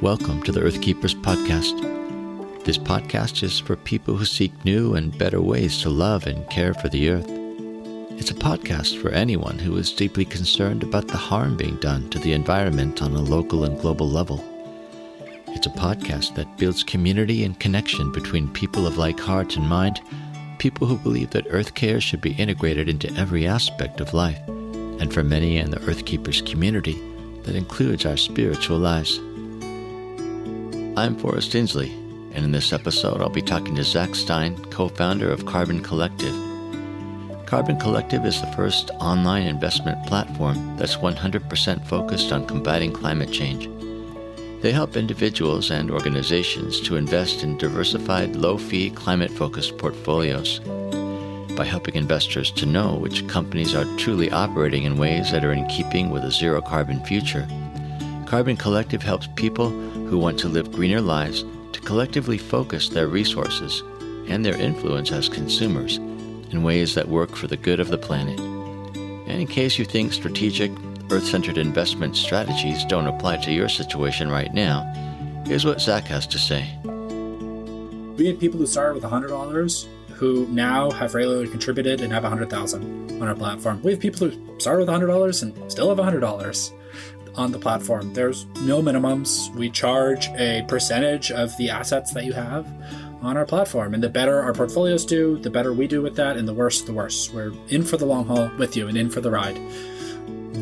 Welcome to the Earth Keepers podcast. This podcast is for people who seek new and better ways to love and care for the earth. It's a podcast for anyone who is deeply concerned about the harm being done to the environment on a local and global level. It's a podcast that builds community and connection between people of like heart and mind, people who believe that earth care should be integrated into every aspect of life, and for many in the Earth Keepers community, that includes our spiritual lives. I'm Forrest, and in this episode I'll be talking to Zach Stein, co-founder of Carbon Collective. Carbon Collective is the first online investment platform that's 100% focused on combating climate change. They help individuals and organizations to invest in diversified, low-fee, climate-focused portfolios. By helping investors to know which companies are truly operating in ways that are in keeping with a zero-carbon future, Carbon Collective helps people who want to live greener lives to collectively focus their resources and their influence as consumers in ways that work for the good of the planet. And in case you think strategic, earth-centered investment strategies don't apply to your situation right now, here's what Zach has to say. We had people who started with $100 who now have regularly contributed and have $100,000 on our platform. We have people who started with $100 and still have $100 on the platform. There's no minimums. We charge a percentage of the assets that you have on our platform. And the better our portfolios do, the better we do with that, and the worse, the worse. We're in for the long haul with you and in for the ride.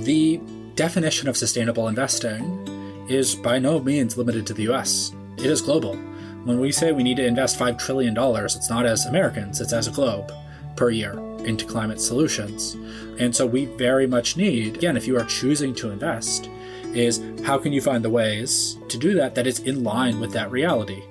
The definition of sustainable investing is by no means limited to the US. It is global. When we say we need to invest $5 trillion, it's not as Americans, it's as a globe per year into climate solutions. And so we very much need, again, if you are choosing to invest, is how can you find the ways to do that is in line with that reality?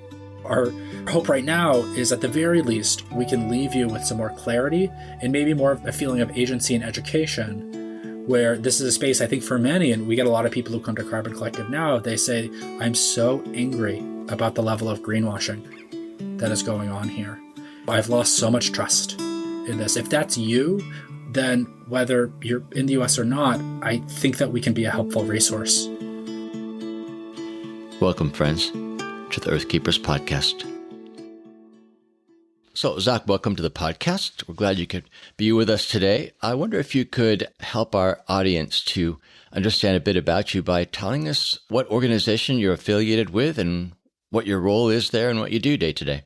Our hope right now is at the very least, we can leave you with some more clarity and maybe more of a feeling of agency and education, where this is a space I think for many, and we get a lot of people who come to Carbon Collective now, they say, I'm so angry about the level of greenwashing that is going on here. I've lost so much trust in this. If that's you, then whether you're in the US or not, I think that we can be a helpful resource. Welcome, friends, to the Earth Keepers podcast. So, Zach, welcome to the podcast. We're glad you could be with us today. I wonder if you could help our audience to understand a bit about you by telling us what organization you're affiliated with and what your role is there and what you do day to day.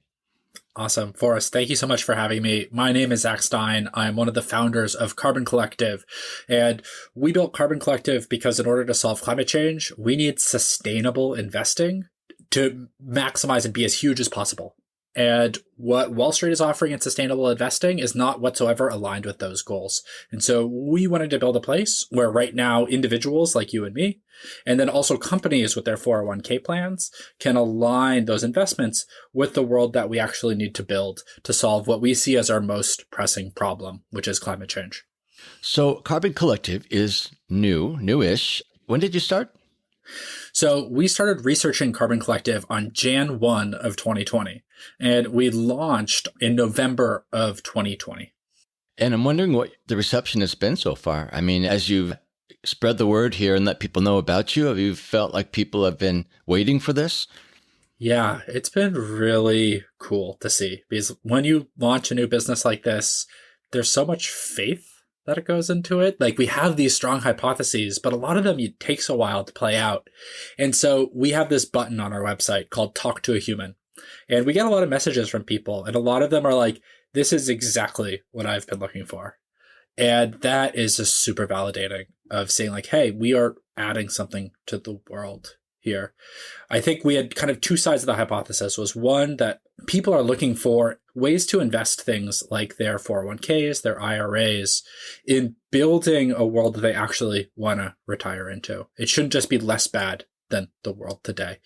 Awesome. Forrest, thank you so much for having me. My name is Zach Stein. I'm one of the founders of Carbon Collective. And we built Carbon Collective because in order to solve climate change, we need sustainable investing to maximize and be as huge as possible. And what Wall Street is offering in sustainable investing is not whatsoever aligned with those goals. And so we wanted to build a place where right now individuals like you and me, and then also companies with their 401k plans can align those investments with the world that we actually need to build to solve what we see as our most pressing problem, which is climate change. So Carbon Collective is newish. When did you start? So we started researching Carbon Collective on Jan 1 of 2020, and we launched in November of 2020. And I'm wondering what the reception has been so far. I mean, as you've spread the word here and let people know about you, have you felt like people have been waiting for this? Yeah, it's been really cool to see, because when you launch a new business like this, there's so much faith that it goes into it. Like, we have these strong hypotheses, but a lot of them it takes a while to play out. And so we have this button on our website called Talk to a Human. And we get a lot of messages from people, and a lot of them are like, this is exactly what I've been looking for. And that is just super validating of saying like, hey, we are adding something to the world here. I think we had kind of two sides of the hypothesis. Was one, that people are looking for ways to invest things like their 401ks, their IRAs, in building a world that they actually want to retire into. It shouldn't just be less bad than the world today.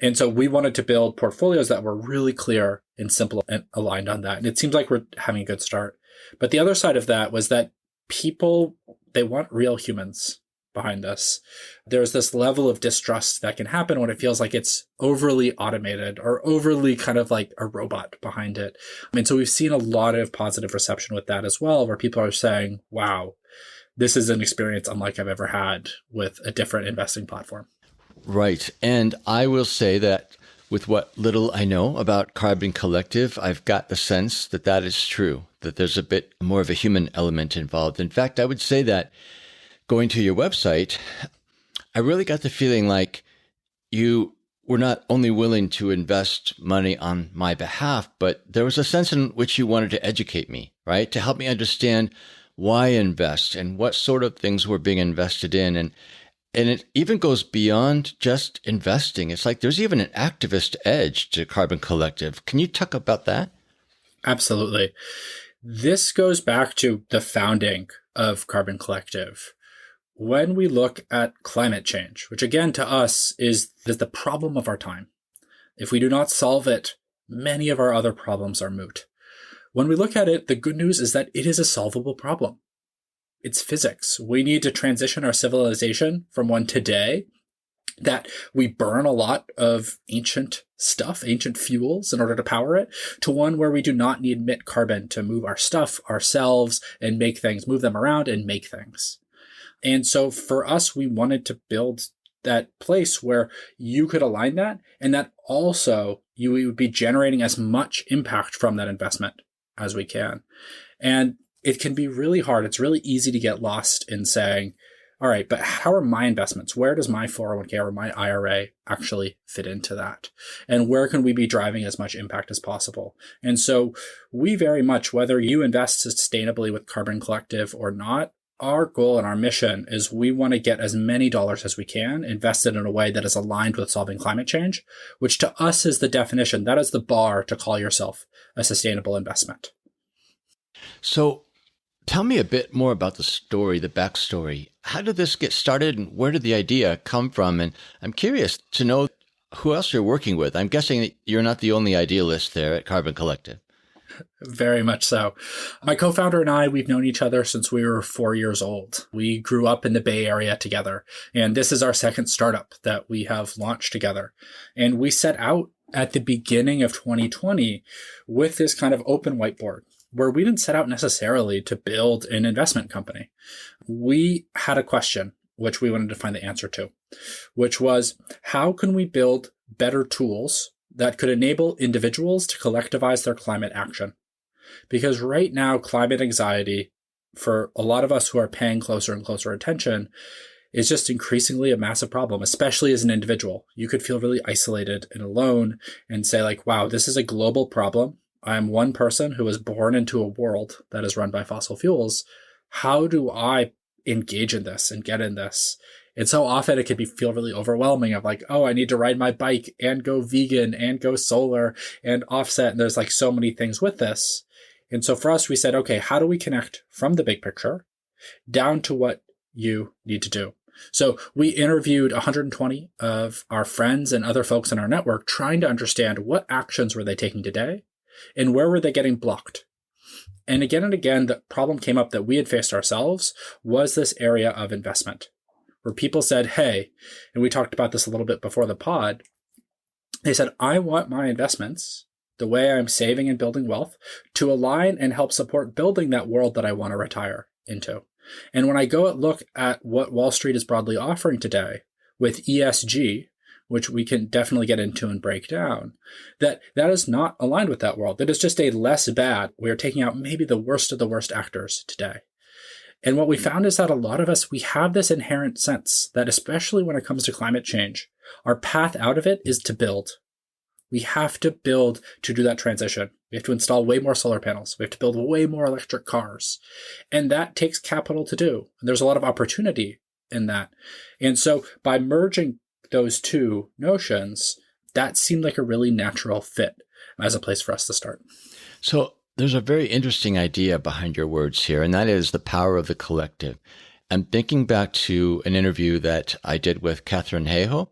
And so we wanted to build portfolios that were really clear and simple and aligned on that. And it seems like we're having a good start. But the other side of that was that people, they want real humans behind us. There's this level of distrust that can happen when it feels like it's overly automated or overly kind of like a robot behind it. And so we've seen a lot of positive reception with that as well, where people are saying, wow, this is an experience unlike I've ever had with a different investing platform. Right. And I will say that with what little I know about Carbon Collective, I've got the sense that that is true, that there's a bit more of a human element involved. In fact, I would say that going to your website, I really got the feeling like you were not only willing to invest money on my behalf, but there was a sense in which you wanted to educate me, right? To help me understand why invest and what sort of things were being invested in. And it even goes beyond just investing. It's like there's even an activist edge to Carbon Collective. Can you talk about that? Absolutely. This goes back to the founding of Carbon Collective. When we look at climate change, which again to us is the problem of our time, if we do not solve it, many of our other problems are moot. When we look at it, the good news is that it is a solvable problem. It's physics. We need to transition our civilization from one today that we burn a lot of ancient stuff, ancient fuels in order to power it, to one where we do not need emit carbon to move our stuff ourselves and make things, move them around and make things. And so for us, we wanted to build that place where you could align that and that also you would be generating as much impact from that investment as we can. And it can be really hard. It's really easy to get lost in saying, all right, but how are my investments? Where does my 401k or my IRA actually fit into that? And where can we be driving as much impact as possible? And so we very much, whether you invest sustainably with Carbon Collective or not, our goal and our mission is we want to get as many dollars as we can invested in a way that is aligned with solving climate change, which to us is the definition. That is the bar to call yourself a sustainable investment. So tell me a bit more about the story, the backstory. How did this get started and where did the idea come from? And I'm curious to know who else you're working with. I'm guessing that you're not the only idealist there at Carbon Collective. Very much so. My co-founder and I, we've known each other since we were 4 years old. We grew up in the Bay Area together, and this is our second startup that we have launched together. And we set out at the beginning of 2020 with this kind of open whiteboard where we didn't set out necessarily to build an investment company. We had a question, which we wanted to find the answer to, which was, how can we build better tools that could enable individuals to collectivize their climate action? Because right now, climate anxiety, for a lot of us who are paying closer and closer attention, is just increasingly a massive problem, especially as an individual. You could feel really isolated and alone and say like, wow, this is a global problem. I am one person who was born into a world that is run by fossil fuels. How do I engage in this and get in this? And so often it can feel really overwhelming of like, oh, I need to ride my bike and go vegan and go solar and offset. And there's like so many things with this. And so for us, we said, okay, how do we connect from the big picture down to what you need to do? So we interviewed 120 of our friends and other folks in our network trying to understand what actions were they taking today and where were they getting blocked. And again, the problem came up that we had faced ourselves was this area of investment where people said, hey, and we talked about this a little bit before the pod, they said, I want my investments, the way I'm saving and building wealth, to align and help support building that world that I want to retire into. And when I go and look at what Wall Street is broadly offering today with ESG, which we can definitely get into and break down, that is not aligned with that world. That is just a less bad. We are taking out maybe the worst of the worst actors today. And what we found is that a lot of us, we have this inherent sense that especially when it comes to climate change, our path out of it is to build. We have to build to do that transition. We have to install way more solar panels. We have to build way more electric cars. And that takes capital to do. And there's a lot of opportunity in that. And so by merging those two notions, that seemed like a really natural fit as a place for us to start. So there's a very interesting idea behind your words here, and that is the power of the collective. I'm thinking back to an interview that I did with Katharine Hayhoe,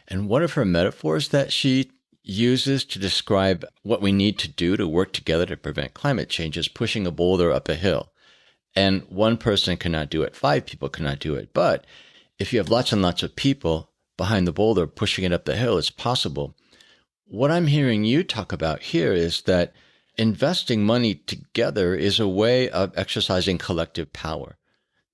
and one of her metaphors that she uses to describe what we need to do to work together to prevent climate change is pushing a boulder up a hill. And one person cannot do it, 5 people cannot do it. But if you have lots and lots of people behind the boulder pushing it up the hill, it's possible. What I'm hearing you talk about here is that investing money together is a way of exercising collective power.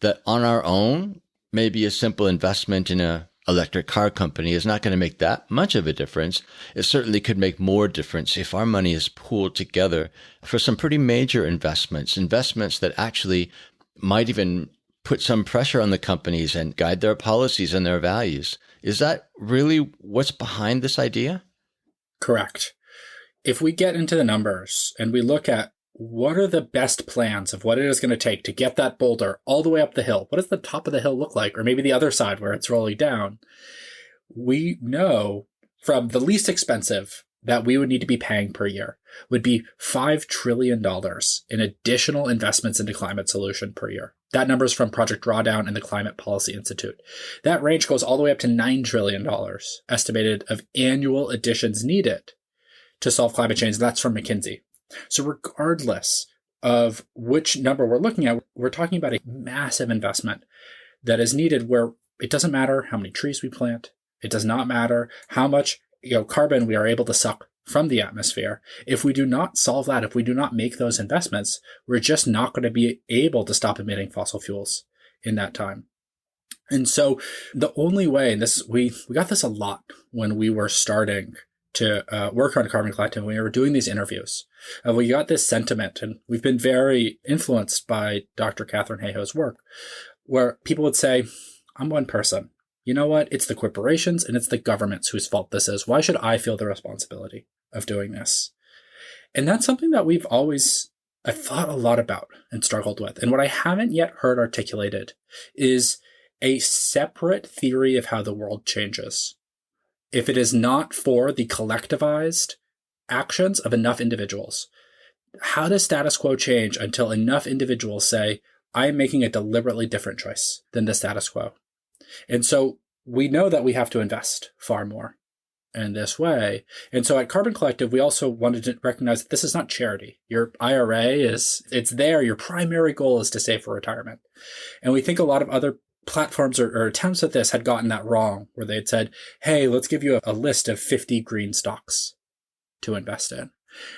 That on our own, maybe a simple investment in a electric car company is not going to make that much of a difference. It certainly could make more difference if our money is pooled together for some pretty major investments that actually might even put some pressure on the companies and guide their policies and their values. Is that really what's behind this idea? Correct. If we get into the numbers and we look at what are the best plans of what it is going to take to get that boulder all the way up the hill, what does the top of the hill look like? Or maybe the other side where it's rolling down. We know from the least expensive that we would need to be paying per year would be $5 trillion in additional investments into climate solution per year. That number is from Project Drawdown and the Climate Policy Institute. That range goes all the way up to $9 trillion estimated of annual additions needed to solve climate change. That's from McKinsey. So regardless of which number we're looking at, we're talking about a massive investment that is needed where it doesn't matter how many trees we plant. It does not matter how much carbon we are able to suck from the atmosphere. If we do not solve that, if we do not make those investments, we're just not going to be able to stop emitting fossil fuels in that time. And so the only way, and this we got this a lot when we were starting to work on Carbon Collective, when we were doing these interviews. We got this sentiment, and we've been very influenced by Dr. Catherine Hayhoe's work, where people would say, I'm one person. You know what? It's the corporations and it's the governments whose fault this is. Why should I feel the responsibility of doing this? And that's something that I've thought a lot about and struggled with. And what I haven't yet heard articulated is a separate theory of how the world changes. If it is not for the collectivized actions of enough individuals, how does status quo change until enough individuals say, I am making a deliberately different choice than the status quo? And so we know that we have to invest far more in this way. And so at Carbon Collective, we also wanted to recognize that this is not charity. Your IRA it's there. Your primary goal is to save for retirement. And we think a lot of other platforms or attempts at this had gotten that wrong, where they had said, hey, let's give you a list of 50 green stocks to invest in.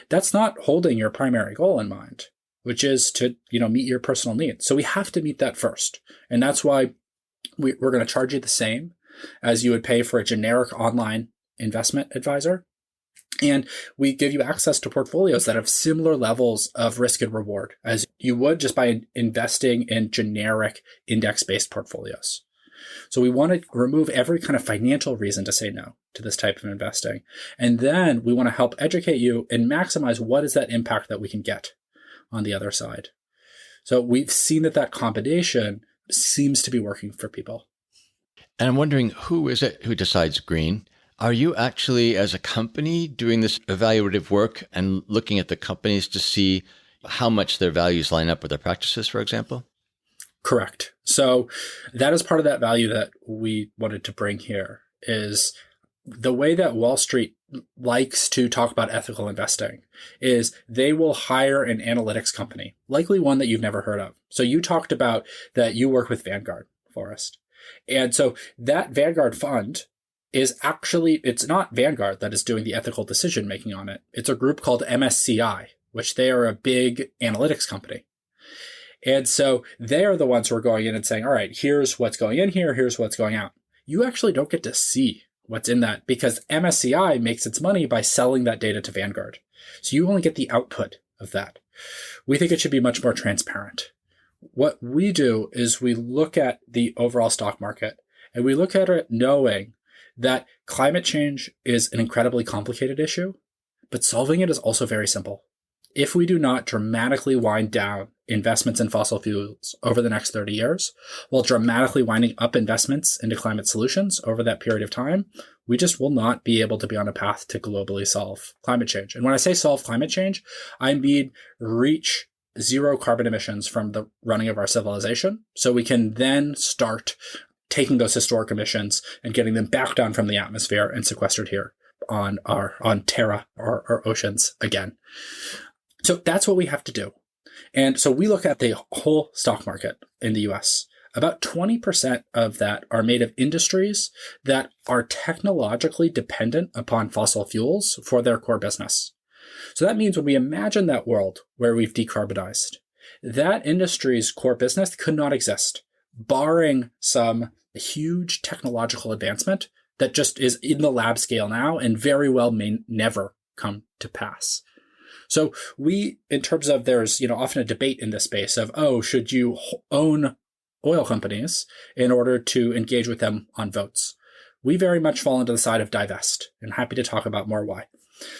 That's not holding your primary goal in mind, which is to, meet your personal needs. So we have to meet that first. And that's why we're going to charge you the same as you would pay for a generic online investment advisor. And we give you access to portfolios that have similar levels of risk and reward as you would just by investing in generic index-based portfolios. So we want to remove every kind of financial reason to say no to this type of investing. And then we want to help educate you and maximize what is that impact that we can get on the other side. So we've seen that combination seems to be working for people. And I'm wondering, who is it who decides green? Are you actually, as a company, doing this evaluative work and looking at the companies to see how much their values line up with their practices, for example? Correct. So that is part of that value that we wanted to bring here, is the way that Wall Street likes to talk about ethical investing is they will hire an analytics company, likely one that you've never heard of. So you talked about that you work with Vanguard, Forrest. And so that Vanguard fund is actually, it's not Vanguard that is doing the ethical decision making on it. It's a group called MSCI, which they are a big analytics company. And so they are the ones who are going in and saying, all right, here's what's going in here, here's what's going out. You actually don't get to see what's in that because MSCI makes its money by selling that data to Vanguard. So you only get the output of that. We think it should be much more transparent. What we do is we look at the overall stock market and we look at it knowing that climate change is an incredibly complicated issue, but solving it is also very simple. If we do not dramatically wind down investments in fossil fuels over the next 30 years, while dramatically winding up investments into climate solutions over that period of time, we just will not be able to be on a path to globally solve climate change. And when I say solve climate change, I mean reach zero carbon emissions from the running of our civilization, so we can then start taking those historic emissions and getting them back down from the atmosphere and sequestered here on Terra, our oceans again. So that's what we have to do. And so we look at the whole stock market in the US. About 20% of that are made of industries that are technologically dependent upon fossil fuels for their core business. So that means when we imagine that world where we've decarbonized, that industry's core business could not exist, barring some a huge technological advancement that just is in the lab scale now and very well may never come to pass. So we, in terms of there's, often a debate in this space of, should you own oil companies in order to engage with them on votes? We very much fall into the side of divest, and happy to talk about more why.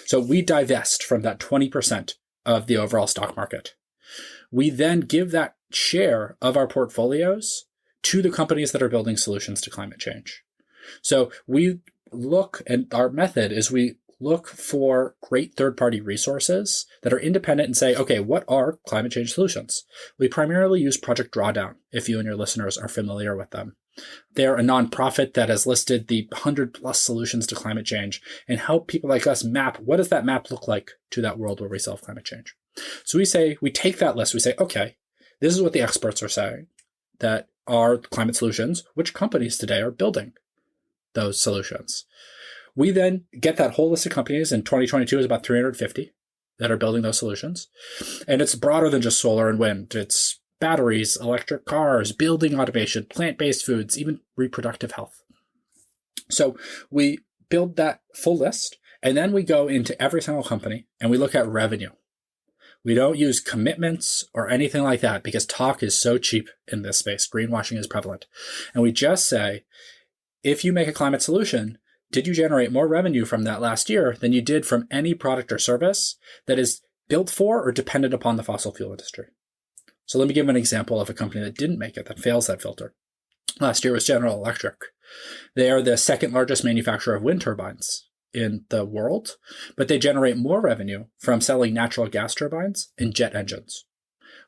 So we divest from that 20% of the overall stock market. We then give that share of our portfolios to the companies that are building solutions to climate change. So we look, and our method is we look for great third-party resources that are independent and say, okay, what are climate change solutions? We primarily use Project Drawdown, if you and your listeners are familiar with them. They're a nonprofit that has listed the 100+ solutions to climate change and help people like us map, what does that map look like to that world where we solve climate change? So we take that list, we say, okay, this is what the experts are saying that are climate solutions. Which companies today are building those solutions? We then get that whole list of companies. In 2022 is about 350 that are building those solutions. And it's broader than just solar and wind. It's batteries, electric cars, building automation, plant-based foods, even reproductive health. So we build that full list, and then we go into every single company and we look at revenue. We don't use commitments or anything like that because talk is so cheap in this space. Greenwashing is prevalent. And we just say, if you make a climate solution, did you generate more revenue from that last year than you did from any product or service that is built for or dependent upon the fossil fuel industry? So let me give an example of a company that didn't make it, that fails that filter. Last year was General Electric. They are the second largest manufacturer of wind turbines in the world, but they generate more revenue from selling natural gas turbines and jet engines.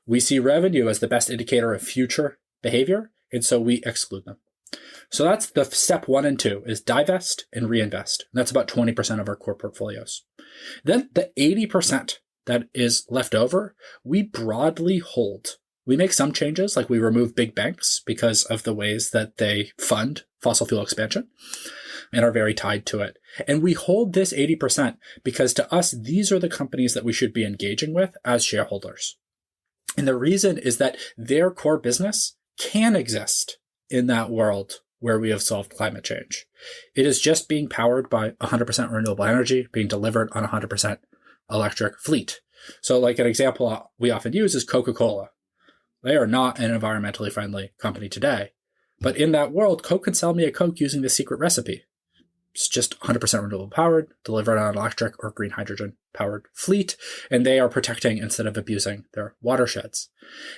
We see revenue as the best indicator of future behavior, and so we exclude them. So that's the step 1 and 2 is divest and reinvest. And that's about 20% of our core portfolios. Then the 80% that is left over, we broadly hold. We make some changes, like we remove big banks because of the ways that they fund fossil fuel expansion and are very tied to it. And we hold this 80% because to us, these are the companies that we should be engaging with as shareholders. And the reason is that their core business can exist in that world where we have solved climate change. It is just being powered by 100% renewable energy, being delivered on 100% electric fleet. So like an example we often use is Coca-Cola. They are not an environmentally friendly company today. But in that world, Coke can sell me a Coke using the secret recipe. It's just 100% renewable powered, delivered on an electric or green hydrogen powered fleet, and they are protecting instead of abusing their watersheds.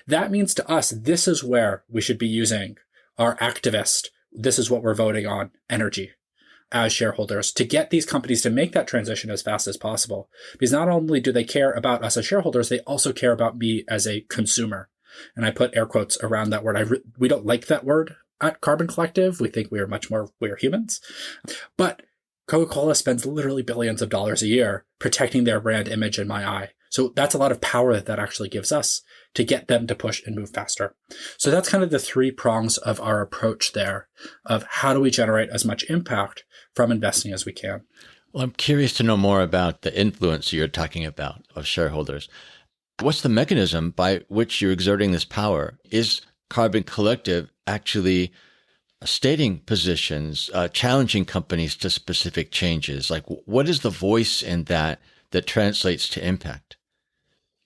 That means to us, this is where we should be using our activist. This is what we're voting on, energy, as shareholders, to get these companies to make that transition as fast as possible. Because not only do they care about us as shareholders, they also care about me as a consumer. And I put air quotes around that word. We don't like that word at Carbon Collective. We think we're humans. But Coca-Cola spends literally billions of dollars a year protecting their brand image in my eye. So that's a lot of power that actually gives us to get them to push and move faster. So that's kind of the 3 prongs of our approach there of how do we generate as much impact from investing as we can. Well, I'm curious to know more about the influence you're talking about of shareholders. What's the mechanism by which you're exerting this power? Is Carbon Collective actually stating positions, challenging companies to specific changes? Like, what is the voice in that translates to impact?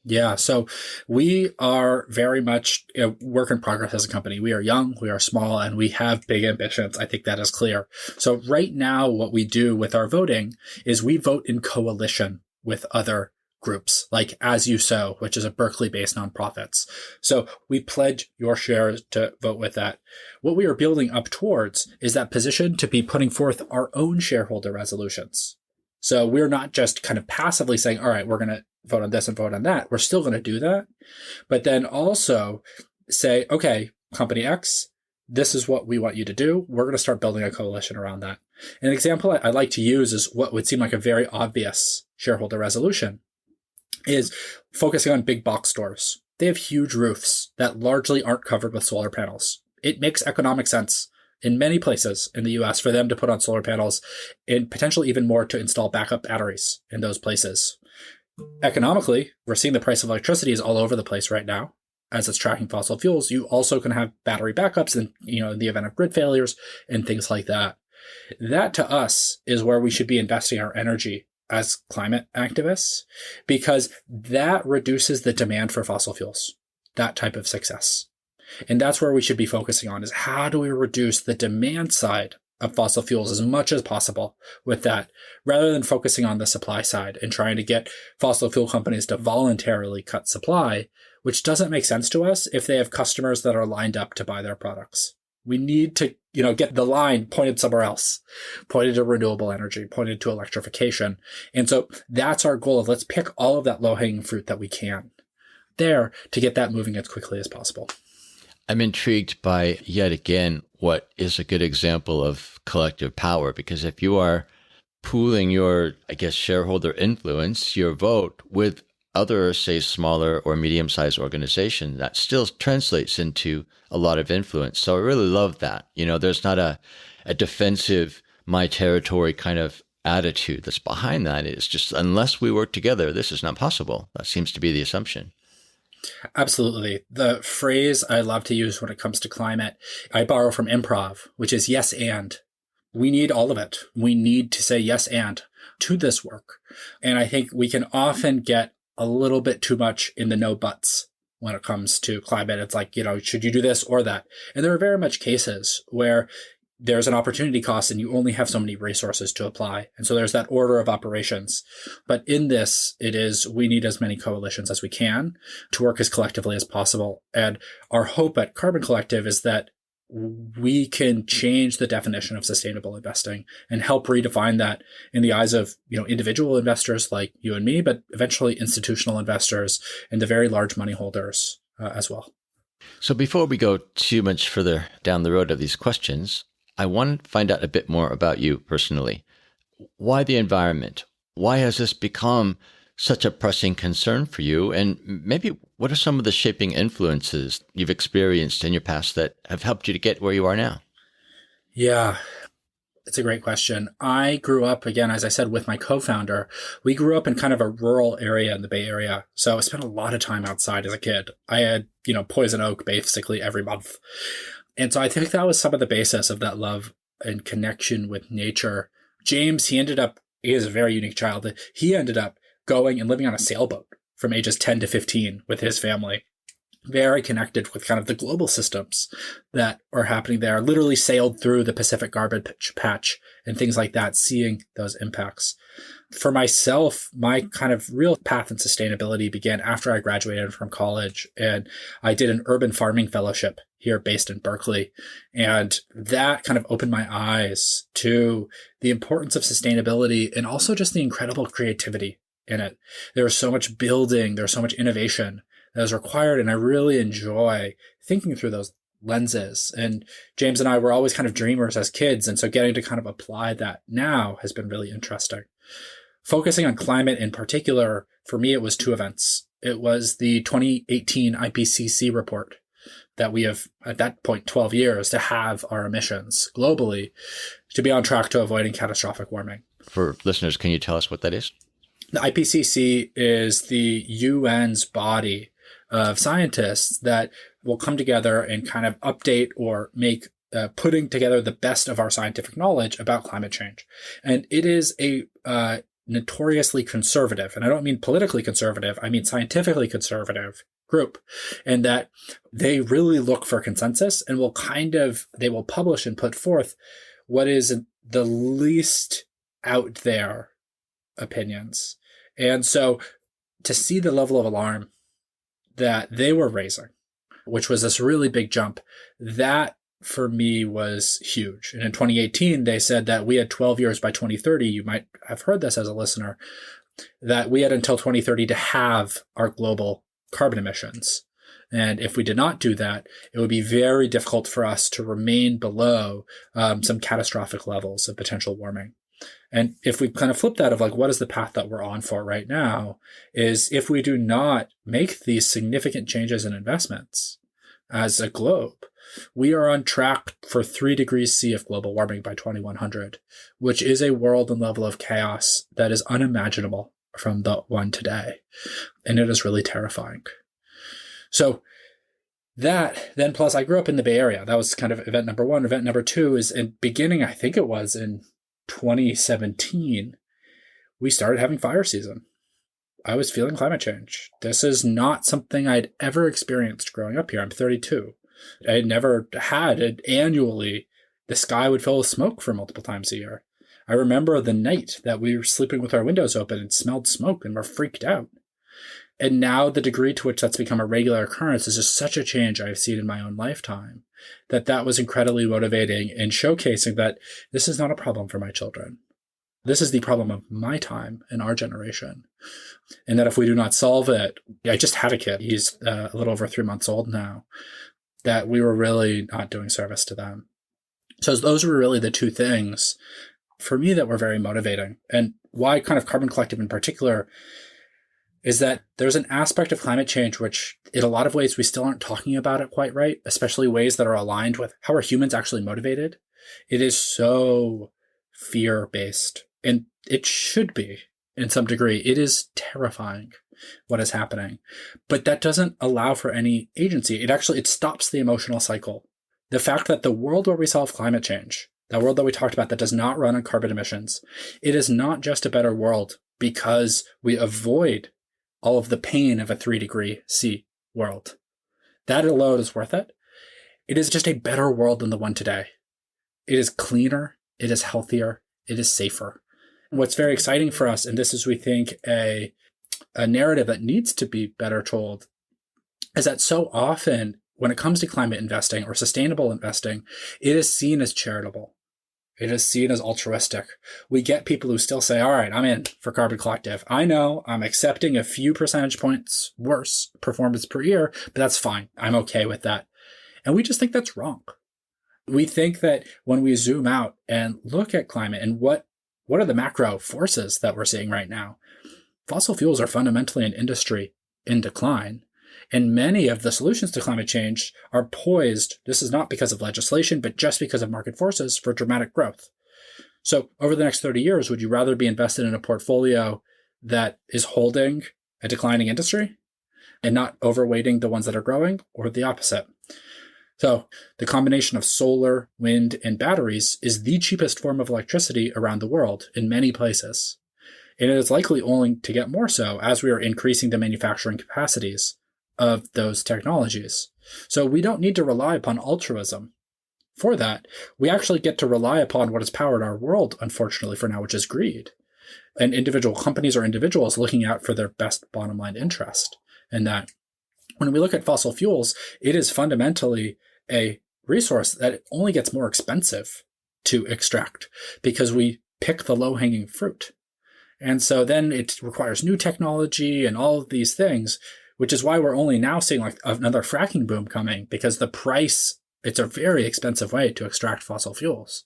Yeah, so we are very much a work in progress as a company. We are young, we are small, and we have big ambitions. I think that is clear. So right now, what we do with our voting is we vote in coalition with other groups like As You Sow, which is a Berkeley-based nonprofits. So we pledge your shares to vote with that. What we are building up towards is that position to be putting forth our own shareholder resolutions. So we're not just kind of passively saying, all right, we're going to vote on this and vote on that. We're still going to do that. But then also say, okay, company X, this is what we want you to do. We're going to start building a coalition around that. An example I like to use is what would seem like a very obvious shareholder resolution is focusing on big box stores. They have huge roofs that largely aren't covered with solar panels. It makes economic sense in many places in the US for them to put on solar panels and potentially even more to install backup batteries in those places. Economically, we're seeing the price of electricity is all over the place right now. as it's tracking fossil fuels, you also can have battery backups in the event of grid failures and things like that. That to us is where we should be investing our energy as climate activists, because that reduces the demand for fossil fuels, that type of success. And that's where we should be focusing on, is how do we reduce the demand side of fossil fuels as much as possible with that, rather than focusing on the supply side and trying to get fossil fuel companies to voluntarily cut supply, which doesn't make sense to us if they have customers that are lined up to buy their products. We need to, get the line pointed somewhere else, pointed to renewable energy, pointed to electrification. And so that's our goal of let's pick all of that low-hanging fruit that we can there to get that moving as quickly as possible. I'm intrigued by, yet again, what is a good example of collective power, because if you are pooling your, shareholder influence, your vote with other, say, smaller or medium-sized organizations, that still translates into a lot of influence. So I really love that. There's not a defensive, my territory kind of attitude that's behind that. It's just, unless we work together, this is not possible. That seems to be the assumption. Absolutely. The phrase I love to use when it comes to climate, I borrow from improv, which is yes and. We need all of it. We need to say yes and to this work. And I think we can often get a little bit too much in the no buts when it comes to climate. It's like, should you do this or that? And there are very much cases where there's an opportunity cost and you only have so many resources to apply. And so there's that order of operations. But in this, we need as many coalitions as we can to work as collectively as possible. And our hope at Carbon Collective is that we can change the definition of sustainable investing and help redefine that in the eyes of, individual investors like you and me, but eventually institutional investors and the very large money holders as well. So before we go too much further down the road of these questions, I want to find out a bit more about you personally. Why the environment? Why has this become such a pressing concern for you? And maybe what are some of the shaping influences you've experienced in your past that have helped you to get where you are now? Yeah, it's a great question. I grew up, again, as I said, with my co-founder. We grew up in kind of a rural area in the Bay Area. So I spent a lot of time outside as a kid. I had, poison oak basically every month. And so I think that was some of the basis of that love and connection with nature. James, he is a very unique child. He ended up going and living on a sailboat from ages 10 to 15 with his family. Very connected with kind of the global systems that are happening there. Literally sailed through the Pacific garbage patch and things like that, seeing those impacts. For myself, my kind of real path in sustainability began after I graduated from college, and I did an urban farming fellowship here based in Berkeley. And that kind of opened my eyes to the importance of sustainability and also just the incredible creativity in it. There's so much building, there's so much innovation that is required, and I really enjoy thinking through those lenses. And James and I were always kind of dreamers as kids, and so getting to kind of apply that now has been really interesting. Focusing on climate in particular, for me, it was two events. It was the 2018 IPCC report that we have, at that point, 12 years to have our emissions globally to be on track to avoiding catastrophic warming. For listeners, can you tell us what that is? The IPCC is the UN's body of scientists that will come together and kind of update or make putting together the best of our scientific knowledge about climate change. And it is a notoriously conservative, and I don't mean politically conservative, I mean scientifically conservative group, and that they really look for consensus and they will publish and put forth what is the least out there opinions. And so to see the level of alarm that they were raising, which was this really big jump, that for me was huge. And in 2018, they said that we had 12 years by 2030. You might have heard this as a listener, that we had until 2030 to have our global carbon emissions. And if we did not do that, it would be very difficult for us to remain below some catastrophic levels of potential warming. And if we kind of flip that of like, what is the path that we're on for right now, is if we do not make these significant changes in investments as a globe, we are on track for 3 degrees C of global warming by 2100, which is a world and level of chaos that is unimaginable from the one today. And it is really terrifying. So That, then plus I grew up in the Bay Area. That was kind of event number one. Event number two is I think it was in 2017, we started having fire season. I was feeling climate change. This is not something I'd ever experienced growing up here. I'm 32. I had never had it annually. The sky would fill with smoke for multiple times a year. I remember the night that we were sleeping with our windows open and smelled smoke and were freaked out. And now the degree to which that's become a regular occurrence is just such a change I've seen in my own lifetime that was incredibly motivating and showcasing that this is not a problem for my children. This is the problem of my time and our generation. And that if we do not solve it, I just had a kid. He's a little over 3 months old now, that we were really not doing service to them. So those were really the two things for me that were very motivating. And why kind of Carbon Collective in particular is that there's an aspect of climate change which in a lot of ways we still aren't talking about it quite right, especially ways that are aligned with how are humans actually motivated. It is so fear-based, and it should be in some degree. It is terrifying what is happening, but that doesn't allow for any agency. It stops the emotional cycle. The fact that the world where we solve climate change, that world that we talked about that does not run on carbon emissions, it is not just a better world because we avoid all of the pain of a 3-degree C world. That alone is worth it. It is just a better world than the one today. It is cleaner, it is healthier, it is safer. And what's very exciting for us, and this is, we think, a narrative that needs to be better told, is that so often when it comes to climate investing or sustainable investing, it is seen as charitable. It is seen as altruistic. We get people who still say, all right, I'm in for Carbon Collective. I know I'm accepting a few percentage points worse performance per year, but that's fine. I'm okay with that. And we just think that's wrong. We think that when we zoom out and look at climate and what are the macro forces that we're seeing right now, fossil fuels are fundamentally an industry in decline. And many of the solutions to climate change are poised, this is not because of legislation, but just because of market forces, for dramatic growth. So over the next 30 years, would you rather be invested in a portfolio that is holding a declining industry and not overweighting the ones that are growing, or the opposite? So the combination of solar, wind, and batteries is the cheapest form of electricity around the world in many places. And it is likely only to get more so as we are increasing the manufacturing capacities of those technologies. So we don't need to rely upon altruism for that. We actually get to rely upon what has powered our world, unfortunately for now, which is greed. And individual companies or individuals looking out for their best bottom line interest. And that when we look at fossil fuels, it is fundamentally a resource that only gets more expensive to extract because we pick the low-hanging fruit. And so then it requires new technology and all of these things, which is why we're only now seeing like another fracking boom coming, because the price, it's a very expensive way to extract fossil fuels.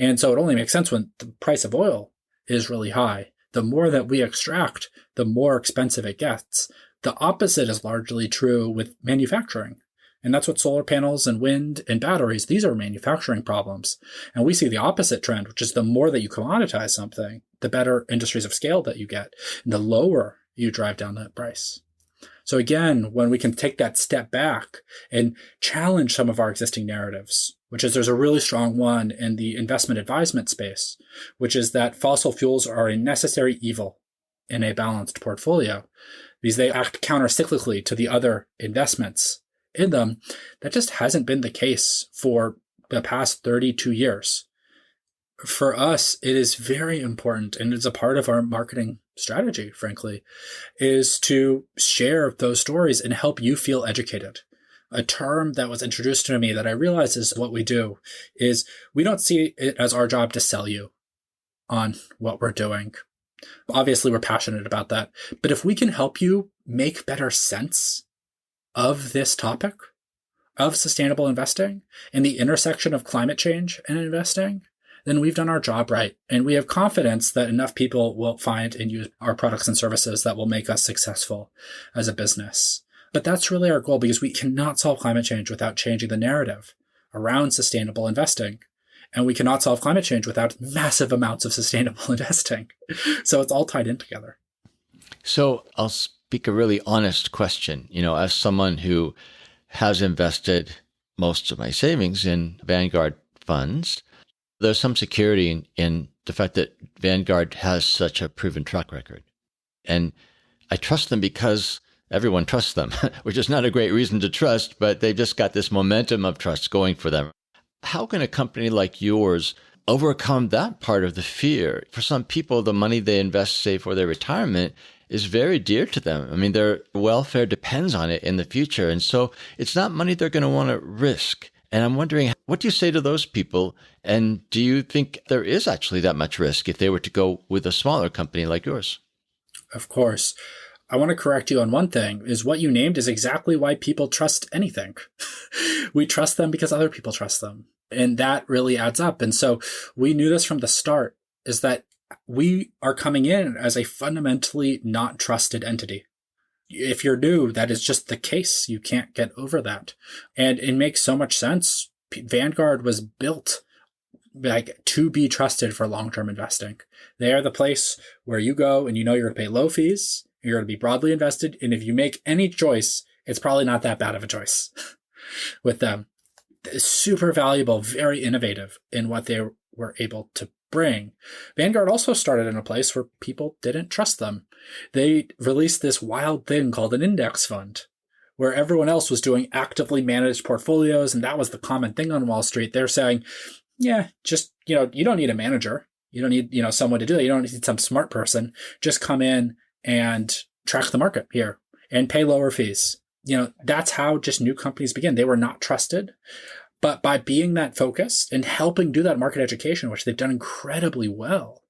And so it only makes sense when the price of oil is really high. The more that we extract, the more expensive it gets. The opposite is largely true with manufacturing. And that's what solar panels and wind and batteries, these are manufacturing problems. And we see the opposite trend, which is the more that you commoditize something, the better industries of scale that you get, and the lower you drive down that price. So again, when we can take that step back and challenge some of our existing narratives, which is there's a really strong one in the investment advisement space, which is that fossil fuels are a necessary evil in a balanced portfolio because they act counter-cyclically to the other investments in them. That just hasn't been the case for the past 32 years. For us, it is very important, and it's a part of our marketing strategy, frankly, is to share those stories and help you feel educated. A term that was introduced to me that I realize is what we do is we don't see it as our job to sell you on what we're doing. Obviously, we're passionate about that. But if we can help you make better sense of this topic, of sustainable investing, and the intersection of climate change and investing, then we've done our job right. And we have confidence that enough people will find and use our products and services that will make us successful as a business. But that's really our goal, because we cannot solve climate change without changing the narrative around sustainable investing. And we cannot solve climate change without massive amounts of sustainable investing. So it's all tied in together. So I'll speak a really honest question, as someone who has invested most of my savings in Vanguard funds. There's some security in the fact that Vanguard has such a proven track record. And I trust them because everyone trusts them, which is not a great reason to trust, but they've just got this momentum of trust going for them. How can a company like yours overcome that part of the fear? For some people, the money they invest, say, for their retirement is very dear to them. I mean, their welfare depends on it in the future. And so it's not money they're going to want to risk. And I'm wondering, what do you say to those people? And do you think there is actually that much risk if they were to go with a smaller company like yours? Of course. I want to correct you on one thing, is what you named is exactly why people trust anything. We trust them because other people trust them. And that really adds up. And so we knew this from the start, is that we are coming in as a fundamentally not trusted entity. If you're new, that is just the case. You can't get over that. And it makes so much sense. Vanguard was built to be trusted for long-term investing. They are the place where you go and you know you're going to pay low fees, you're going to be broadly invested, and if you make any choice, it's probably not that bad of a choice with them. It's super valuable, very innovative in what they were able to bring. Vanguard also started in a place where people didn't trust them. They released this wild thing called an index fund, where everyone else was doing actively managed portfolios, and that was the common thing on Wall Street. They're saying, yeah, just, you don't need a manager. You don't need, someone to do it. You don't need some smart person. Just come in and track the market here and pay lower fees. That's how just new companies begin. They were not trusted. But by being that focused and helping do that market education, which they've done incredibly well,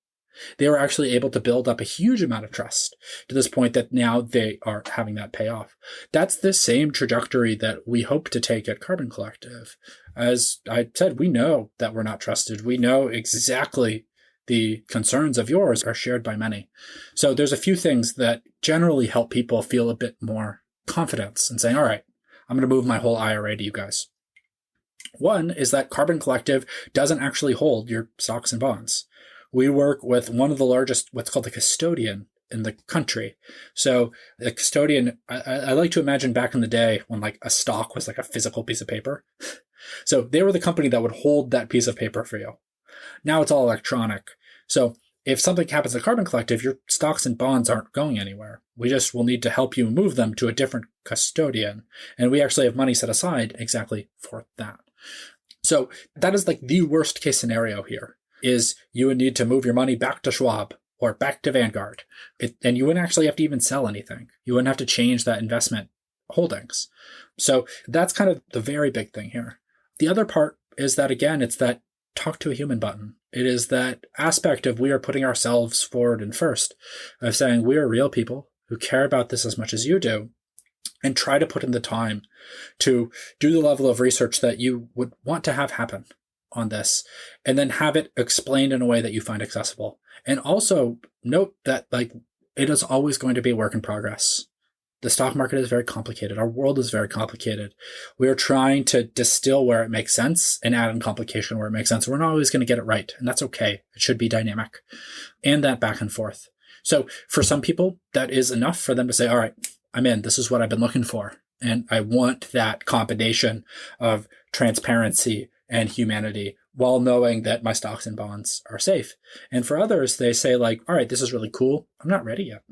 they were actually able to build up a huge amount of trust to this point that now they are having that pay off. That's the same trajectory that we hope to take at Carbon Collective. As I said, we know that we're not trusted. We know exactly the concerns of yours are shared by many. So there's a few things that generally help people feel a bit more confidence in saying, all right, I'm going to move my whole IRA to you guys. One is that Carbon Collective doesn't actually hold your stocks and bonds. We work with one of the largest, what's called the custodian in the country. So the custodian, I like to imagine back in the day when a stock was a physical piece of paper. So they were the company that would hold that piece of paper for you. Now it's all electronic. So if something happens at Carbon Collective, your stocks and bonds aren't going anywhere. We just will need to help you move them to a different custodian. And we actually have money set aside exactly for that. So that is the worst case scenario here, is you would need to move your money back to Schwab or back to Vanguard. And you wouldn't actually have to even sell anything. You wouldn't have to change that investment holdings. So that's kind of the very big thing here. The other part is that, again, it's that talk to a human button. It is that aspect of we are putting ourselves forward and first, of saying we are real people who care about this as much as you do, and try to put in the time to do the level of research that you would want to have happen on this, and then have it explained in a way that you find accessible. And also note that it is always going to be a work in progress. The stock market is very complicated. Our world is very complicated. We are trying to distill where it makes sense and add in complication where it makes sense. We're not always going to get it right, and that's okay. It should be dynamic, and that back and forth. So for some people, that is enough for them to say, all right, I'm in. This is what I've been looking for. And I want that combination of transparency and humanity while knowing that my stocks and bonds are safe. And for others, they say all right, this is really cool. I'm not ready yet.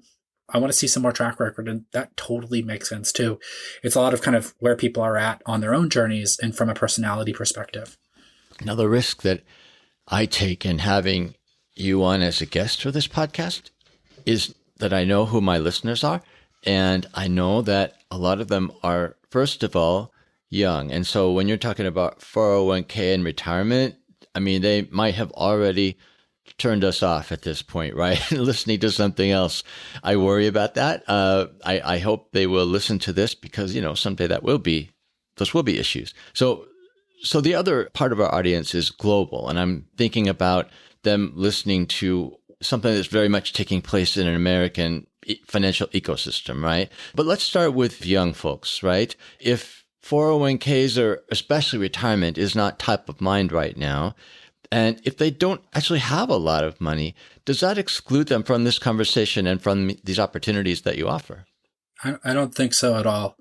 I want to see some more track record. And that totally makes sense too. It's a lot of kind of where people are at on their own journeys and from a personality perspective. Now, the risk that I take in having you on as a guest for this podcast is that I know who my listeners are. And I know that a lot of them are, first of all, young. And so when you're talking about 401k and retirement, I mean, they might have already turned us off at this point, right? Listening to something else. I worry about that. I hope they will listen to this because, someday those will be issues. So the other part of our audience is global. And I'm thinking about them listening to something that's very much taking place in an American financial ecosystem, right? But let's start with young folks, right? If 401ks or especially retirement is not top of mind right now, and if they don't actually have a lot of money, does that exclude them from this conversation and from these opportunities that you offer? I don't think so at all.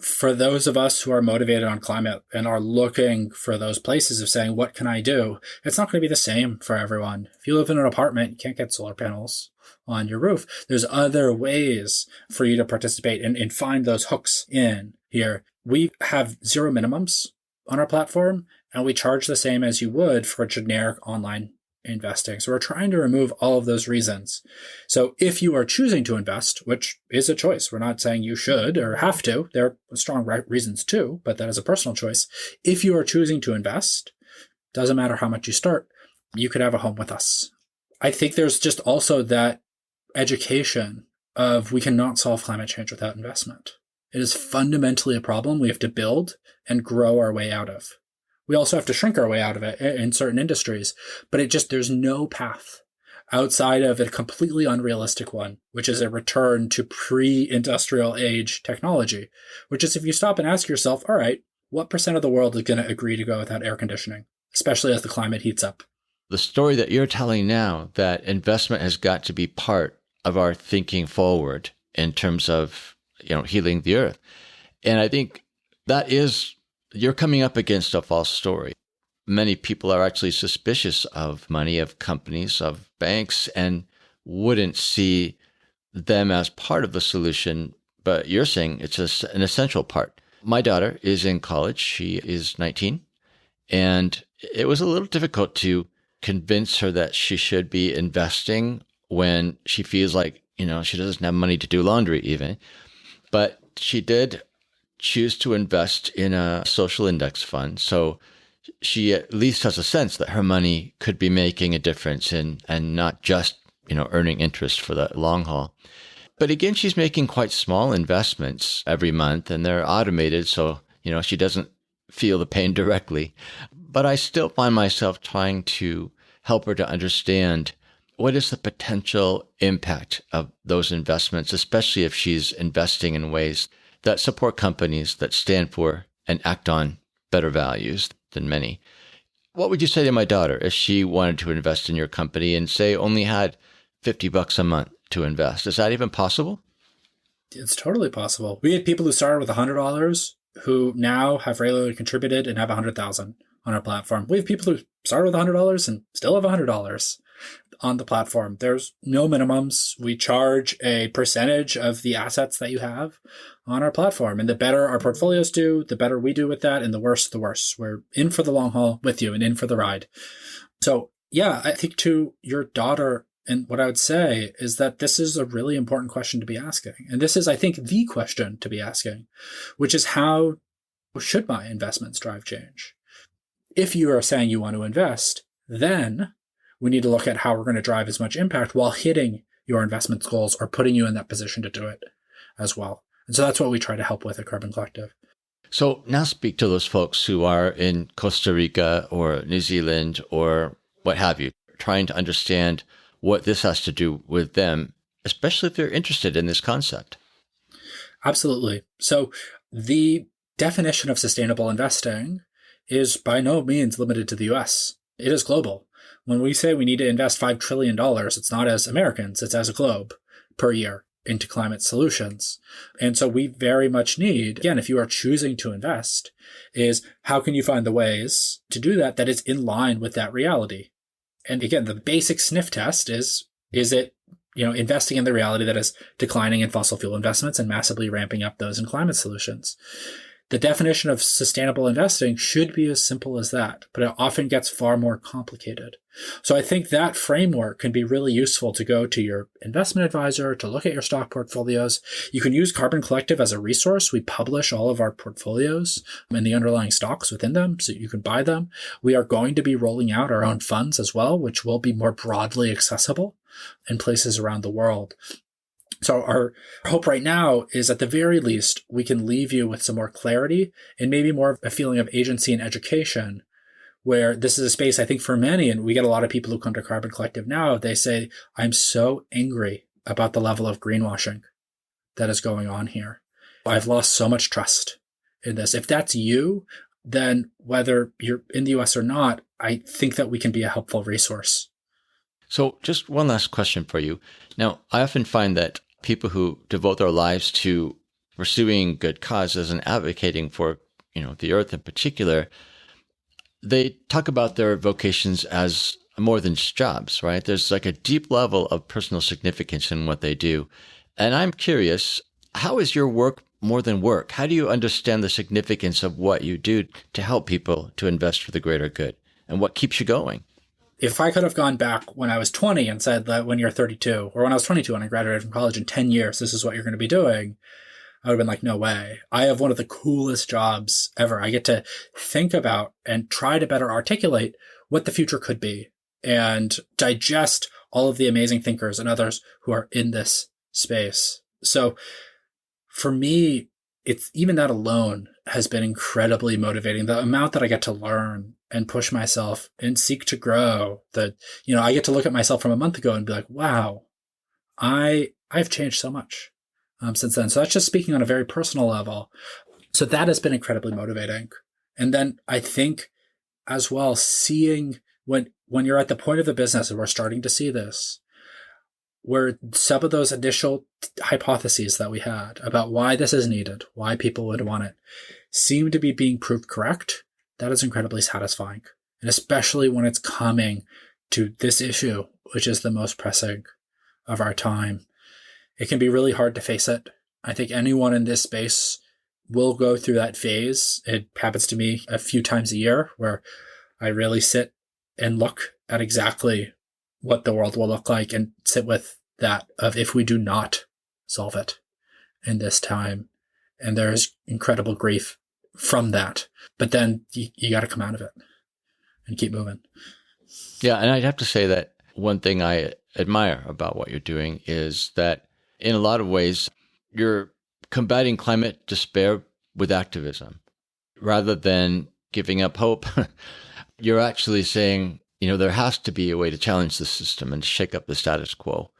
for those of us who are motivated on climate and are looking for those places of saying, what can I do? It's not going to be the same for everyone. If you live in an apartment, you can't get solar panels on your roof. There's other ways for you to participate and find those hooks in here. We have zero minimums on our platform, and we charge the same as you would for generic online investing. So we're trying to remove all of those reasons. So if you are choosing to invest, which is a choice, we're not saying you should or have to, there are strong reasons too, but that is a personal choice. If you are choosing to invest, doesn't matter how much you start, you could have a home with us. I think there's just also that education of we cannot solve climate change without investment. It is fundamentally a problem we have to build and grow our way out of. We also have to shrink our way out of it in certain industries, but there's no path outside of a completely unrealistic one, which is a return to pre-industrial age technology, which is if you stop and ask yourself, all right, what % of the world is going to agree to go without air conditioning, especially as the climate heats up? The story that you're telling now, that investment has got to be part of our thinking forward in terms of, healing the earth. And I think that is, you're coming up against a false story. Many people are actually suspicious of money, of companies, of banks, and wouldn't see them as part of the solution. But you're saying it's an essential part. My daughter is in college. She is 19. And it was a little difficult to convince her that she should be investing when she feels like, she doesn't have money to do laundry even. But she did choose to invest in a social index fund. So she at least has a sense that her money could be making a difference and not just, earning interest for the long haul. But again, she's making quite small investments every month and they're automated. So, she doesn't feel the pain directly. But I still find myself trying to help her to understand what is the potential impact of those investments, especially if she's investing in ways that support companies that stand for and act on better values than many. What would you say to my daughter if she wanted to invest in your company and say only had $50 a month to invest? Is that even possible? It's totally possible. We had people who started with $100 who now have regularly contributed and have $100,000 on our platform. We have people who started with $100 and still have $100 on the platform. There's no minimums. We charge a percentage of the assets that you have on our platform. And the better our portfolios do, the better we do with that. And the worse, the worse. We're in for the long haul with you and in for the ride. So yeah, I think to your daughter, and what I would say is that this is a really important question to be asking. And this is, I think, the question to be asking, which is how should my investments drive change? If you are saying you want to invest, then we need to look at how we're going to drive as much impact while hitting your investment goals or putting you in that position to do it as well. And so that's what we try to help with at Carbon Collective. So now speak to those folks who are in Costa Rica or New Zealand or what have you, trying to understand what this has to do with them, especially if they're interested in this concept. Absolutely. So the definition of sustainable investing is by no means limited to the US. It is global. When we say we need to invest $5 trillion, it's not as Americans, it's as a globe per year into climate solutions. And so we very much need, again, if you are choosing to invest, is how can you find the ways to do that is in line with that reality? And again, the basic sniff test is it, investing in the reality that is declining in fossil fuel investments and massively ramping up those in climate solutions? The definition of sustainable investing should be as simple as that, but it often gets far more complicated. So I think that framework can be really useful to go to your investment advisor, to look at your stock portfolios. You can use Carbon Collective as a resource. We publish all of our portfolios and the underlying stocks within them, so you can buy them. We are going to be rolling out our own funds as well, which will be more broadly accessible in places around the world. So our hope right now is at the very least, we can leave you with some more clarity and maybe more of a feeling of agency and education, where this is a space I think for many, and we get a lot of people who come to Carbon Collective now, they say, I'm so angry about the level of greenwashing that is going on here. I've lost so much trust in this. If that's you, then whether you're in the US or not, I think that we can be a helpful resource. So just one last question for you. Now, I often find that people who devote their lives to pursuing good causes and advocating for, the earth in particular, they talk about their vocations as more than just jobs, right? There's like a deep level of personal significance in what they do. And I'm curious, how is your work more than work? How do you understand the significance of what you do to help people to invest for the greater good? And what keeps you going? If I could have gone back when I was 20 and said that when you're 32, or when I was 22 and I graduated from college, in 10 years, this is what you're going to be doing, I would have been like, no way. I have one of the coolest jobs ever. I get to think about and try to better articulate what the future could be and digest all of the amazing thinkers and others who are in this space. So for me, it's even that alone has been incredibly motivating. The amount that I get to learn and push myself and seek to grow, that, I get to look at myself from a month ago and be like, wow, I've changed so much since then. So that's just speaking on a very personal level. So that has been incredibly motivating. And then I think as well, seeing when you're at the point of the business and we're starting to see this, where some of those initial hypotheses that we had about why this is needed, why people would want it, seem to be being proved correct, that is incredibly satisfying. And especially when it's coming to this issue, which is the most pressing of our time. It can be really hard to face it. I think anyone in this space will go through that phase. It happens to me a few times a year where I really sit and look at exactly what the world will look like and sit with that of if we do not solve it in this time. And there's incredible grief from that. But then you got to come out of it and keep moving. Yeah. And I'd have to say that one thing I admire about what you're doing is that in a lot of ways, you're combating climate despair with activism. Rather than giving up hope, you're actually saying, there has to be a way to challenge the system and shake up the status quo.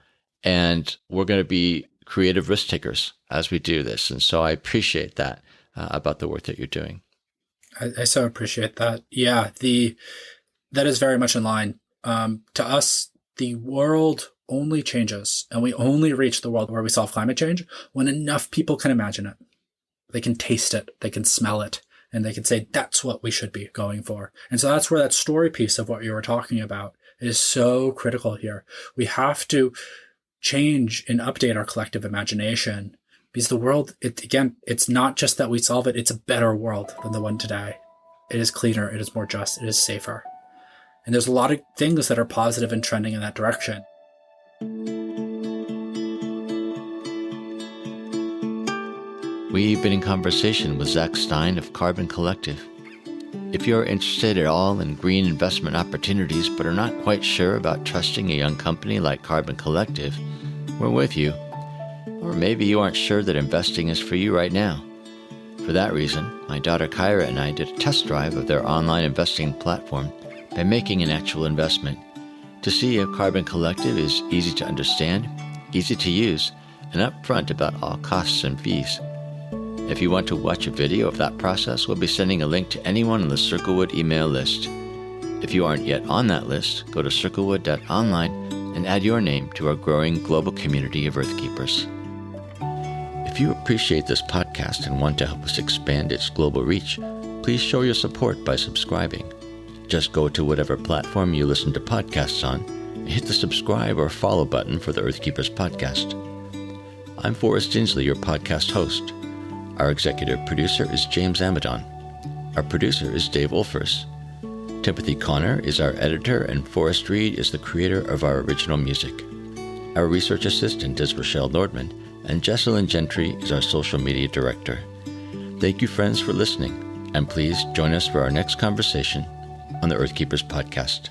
And we're going to be creative risk takers as we do this. And so I appreciate that about the work that you're doing. I so appreciate that. Yeah, that is very much in line. To us, the world only changes, and we only reach the world where we solve climate change when enough people can imagine it. They can taste it, they can smell it, and they can say, that's what we should be going for. And so that's where that story piece of what you were talking about is so critical here. We have to change and update our collective imagination because the world, it's not just that we solve it, it's a better world than the one today. It is cleaner, it is more just, it is safer. And there's a lot of things that are positive and trending in that direction. We've been in conversation with Zach Stein of Carbon Collective. If you're interested at all in green investment opportunities but are not quite sure about trusting a young company like Carbon Collective, we're with you. Or maybe you aren't sure that investing is for you right now. For that reason, my daughter Kyra and I did a test drive of their online investing platform by making an actual investment to see if Carbon Collective is easy to understand, easy to use, and upfront about all costs and fees. If you want to watch a video of that process, we'll be sending a link to anyone on the Circlewood email list. If you aren't yet on that list, go to circlewood.online and add your name to our growing global community of Earthkeepers. If you appreciate this podcast and want to help us expand its global reach, please show your support by subscribing. Just go to whatever platform you listen to podcasts on and hit the subscribe or follow button for the Earthkeepers podcast. I'm Forrest Inslee, your podcast host. Our executive producer is James Amadon. Our producer is Dave Wolfers. Timothy Connor is our editor, and Forrest Reed is the creator of our original music. Our research assistant is Rochelle Nordman, and Jesselyn Gentry is our social media director. Thank you, friends, for listening, and please join us for our next conversation on the Earthkeepers podcast.